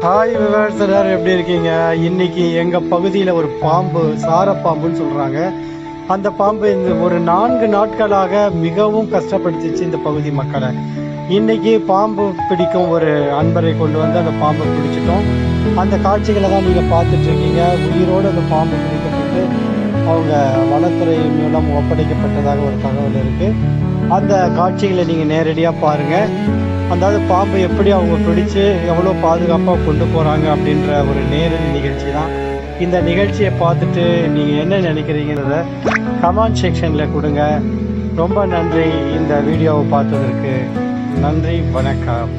Hi viewers, எல்லாரும் எப்படி இருக்கீங்க? இன்னைக்கு எங்க பகுதியில் ஒரு பாம்பு, சாரப்பாம்புன்னு சொல்றாங்க. அந்த பாம்பு இந்த ஒரு 4 நாட்களாக மிகவும் கஷ்டப்படுத்திச்சு இந்த பகுதி மக்களை. இன்னைக்கு பாம்பு பிடிக்கும் ஒரு அன்பரை கொண்டு வந்து அந்த பாம்பை பிடிச்சிட்டோம். அந்த காட்சிகளை தான் நீங்கள் பார்த்துட்டு இருக்கீங்க. உயிரோடு அந்த பாம்பு பிடிக்கப்பட்டு அவங்க வனத்துறை மூலம் ஒப்படைக்கப்பட்டதாக ஒரு தகவல் இருக்குது. அந்த காட்சிகளை நீங்கள் நேரடியாக பாருங்கள். அதாவது பாம்பு எப்படி அவங்க பிடிச்சு எவ்வளோ பாதுகாப்பாக கொண்டு போகிறாங்க அப்படின்ற ஒரு நேரடி நிகழ்ச்சி தான். இந்த நிகழ்ச்சியை பார்த்துட்டு நீங்கள் என்ன நினைக்கிறீங்கிறத கமெண்ட் செக்ஷனில் கொடுங்க. ரொம்ப நன்றி இந்த வீடியோவை பார்த்ததற்கு. நன்றி, வணக்கம்.